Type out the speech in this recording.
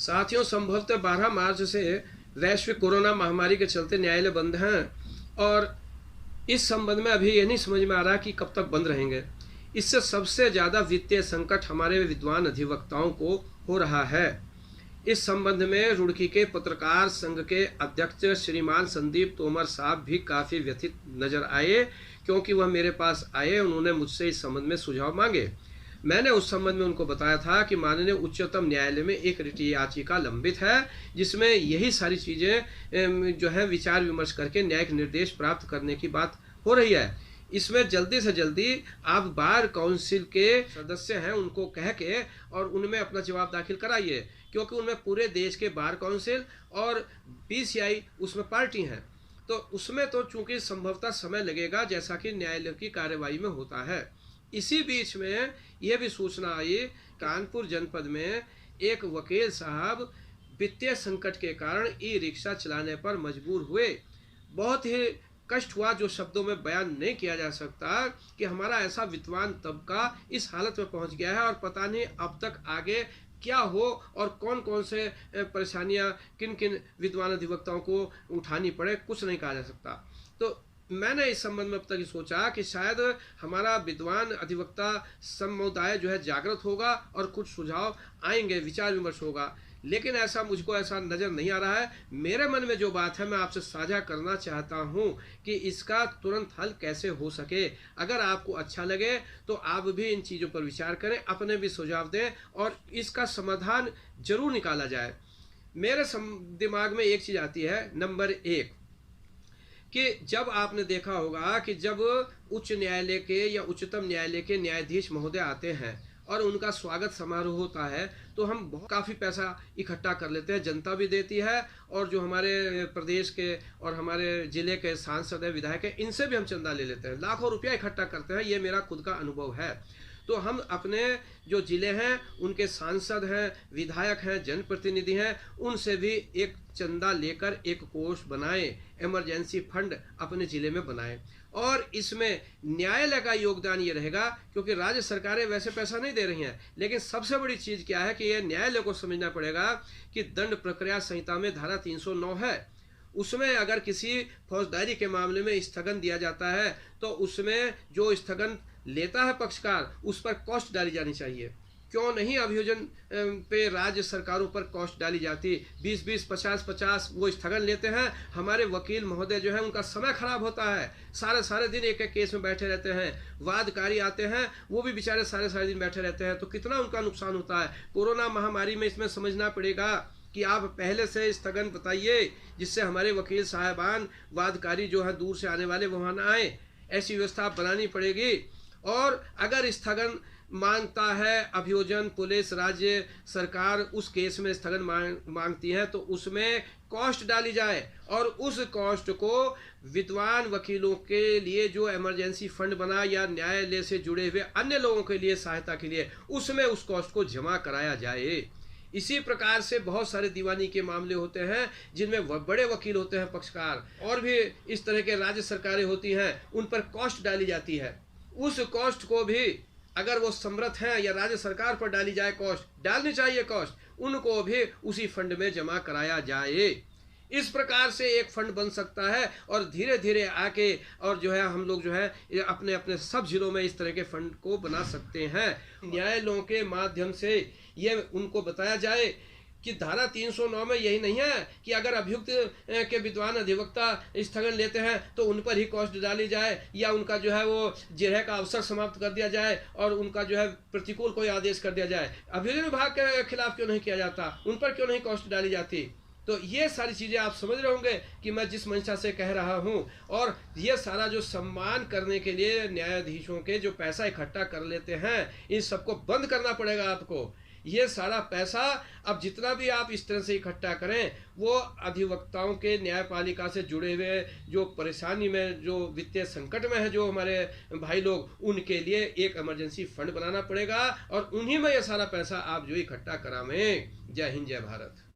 साथियों, संभवतः 12 मार्च से वैश्विक कोरोना महामारी के चलते न्यायालय बंद हैं और इस संबंध में अभी ये नहीं समझ में आ रहा कि कब तक बंद रहेंगे। इससे सबसे ज़्यादा वित्तीय संकट हमारे विद्वान अधिवक्ताओं को हो रहा है। इस संबंध में रुड़की के पत्रकार संघ के अध्यक्ष श्रीमान संदीप तोमर साहब भी काफ़ी व्यथित नजर आए, क्योंकि वह मेरे पास आए। उन्होंने मुझसे इस संबंध में सुझाव मांगे। मैंने उस संबंध में उनको बताया था कि माननीय उच्चतम न्यायालय में एक रिट याचिका लंबित है, जिसमें यही सारी चीज़ें जो है विचार विमर्श करके न्यायिक निर्देश प्राप्त करने की बात हो रही है। इसमें जल्दी से जल्दी आप बार काउंसिल के सदस्य हैं उनको कह के और उनमें अपना जवाब दाखिल कराइए, क्योंकि उनमें पूरे देश के बार काउंसिल और बीसीआई उसमें पार्टी हैं। तो उसमें तो चूंकि संभवतः समय लगेगा, जैसा कि न्यायालय की कार्यवाही में होता है। इसी बीच में यह भी सूचना आई, कानपुर जनपद में एक वकील साहब वित्तीय संकट के कारण ई रिक्शा चलाने पर मजबूर हुए। बहुत ही कष्ट हुआ, जो शब्दों में बयान नहीं किया जा सकता, कि हमारा ऐसा विद्वान तबका इस हालत में पहुंच गया है और पता नहीं अब तक आगे क्या हो और कौन कौन से परेशानियां किन किन विद्वान अधिवक्ताओं को उठानी पड़े, कुछ नहीं कहा जा सकता। तो मैंने इस संबंध में अब तक सोचा कि शायद हमारा विद्वान अधिवक्ता समुदाय जो है जागृत होगा और कुछ सुझाव आएंगे, विचार विमर्श होगा, लेकिन मुझको ऐसा नज़र नहीं आ रहा है। मेरे मन में जो बात है मैं आपसे साझा करना चाहता हूं कि इसका तुरंत हल कैसे हो सके। अगर आपको अच्छा लगे तो आप भी इन चीज़ों पर विचार करें, अपने भी सुझाव दें और इसका समाधान जरूर निकाला जाए। मेरे दिमाग में एक चीज़ आती है, नंबर 1, कि जब आपने देखा होगा कि जब उच्च न्यायालय के या उच्चतम न्यायालय के न्यायाधीश महोदय आते हैं और उनका स्वागत समारोह होता है, तो हम काफ़ी पैसा इकट्ठा कर लेते हैं, जनता भी देती है और जो हमारे प्रदेश के और हमारे ज़िले के सांसद हैं, विधायक हैं, इनसे भी हम चंदा ले लेते हैं, लाखों रुपया इकट्ठा करते हैं। ये मेरा खुद का अनुभव है। तो हम अपने जो ज़िले हैं उनके सांसद हैं, विधायक हैं, जनप्रतिनिधि हैं, उनसे भी एक चंदा लेकर एक कोष बनाएं, इमरजेंसी फंड अपने ज़िले में बनाएं। और इसमें न्यायालय का योगदान ये रहेगा, क्योंकि राज्य सरकारें वैसे पैसा नहीं दे रही हैं, लेकिन सबसे बड़ी चीज़ क्या है कि ये न्यायालय को समझना पड़ेगा कि दंड प्रक्रिया संहिता में धारा 309 है। उसमें अगर किसी फौजदारी के मामले में स्थगन दिया जाता है तो उसमें जो स्थगन लेता है पक्षकार, उस पर कॉस्ट डाली जानी चाहिए। क्यों नहीं अभियोजन पे राज्य सरकारों पर कॉस्ट डाली जाती? 20-20, 50-50 वो स्थगन लेते हैं। हमारे वकील महोदय जो है उनका समय खराब होता है, सारे दिन एक एक केस में बैठे रहते हैं। वादकारी आते हैं, वो भी बेचारे सारे दिन बैठे रहते हैं, तो कितना उनका नुकसान होता है। कोरोना महामारी में इसमें समझना पड़ेगा कि आप पहले से स्थगन बताइए, जिससे हमारे वकील साहबान, वादकारी जो है दूर से आने वाले वहाँ ना आए। ऐसी व्यवस्था आप बनानी पड़ेगी। और अगर स्थगन मांगता है अभियोजन, पुलिस, राज्य सरकार उस केस में स्थगन मांगती है, तो उसमें कॉस्ट डाली जाए और उस कॉस्ट को विद्वान वकीलों के लिए जो इमरजेंसी फंड बना या न्यायालय से जुड़े हुए अन्य लोगों के लिए सहायता के लिए, उसमें उस कॉस्ट को जमा कराया जाए। इसी प्रकार से बहुत सारे दीवानी के मामले होते हैं जिनमें बड़े वकील होते हैं पक्षकार, और भी इस तरह के राज्य सरकारें होती हैं, उन पर कॉस्ट डाली जाती है। उस कॉस्ट को भी अगर वो समर्थ हैं या राज्य सरकार पर डाली जाए, कॉस्ट डालनी चाहिए, कॉस्ट उनको भी उसी फंड में जमा कराया जाए। इस प्रकार से एक फंड बन सकता है और धीरे धीरे आके और जो है हम लोग जो है अपने अपने सब जिलों में इस तरह के फंड को बना सकते हैं। न्यायालयों के माध्यम से ये उनको बताया जाए कि धारा 309 में यही नहीं है कि अगर अभियुक्त के विद्वान अधिवक्ता स्थगन लेते हैं तो उन पर ही कॉस्ट डाली जाए या उनका जो है वो जिरह का अवसर समाप्त कर दिया जाए और उनका जो है प्रतिकूल कोई आदेश कर दिया जाए। अभियोजन विभाग के खिलाफ क्यों नहीं किया जाता, उन पर क्यों नहीं कॉस्ट डाली जाती? तो ये सारी चीज़ें आप समझ रहे होंगे कि मैं जिस मंशा से कह रहा हूँ। और ये सारा जो सम्मान करने के लिए न्यायाधीशों के जो पैसा इकट्ठा कर लेते हैं, इन सबको बंद करना पड़ेगा आपको। ये सारा पैसा अब जितना भी आप इस तरह से इकट्ठा करें, वो अधिवक्ताओं के न्यायपालिका से जुड़े हुए जो परेशानी में, जो वित्तीय संकट में है जो हमारे भाई लोग, उनके लिए एक इमरजेंसी फंड बनाना पड़ेगा और उन्हीं में ये सारा पैसा आप जो इकट्ठा करावें। जय हिंद, जय भारत।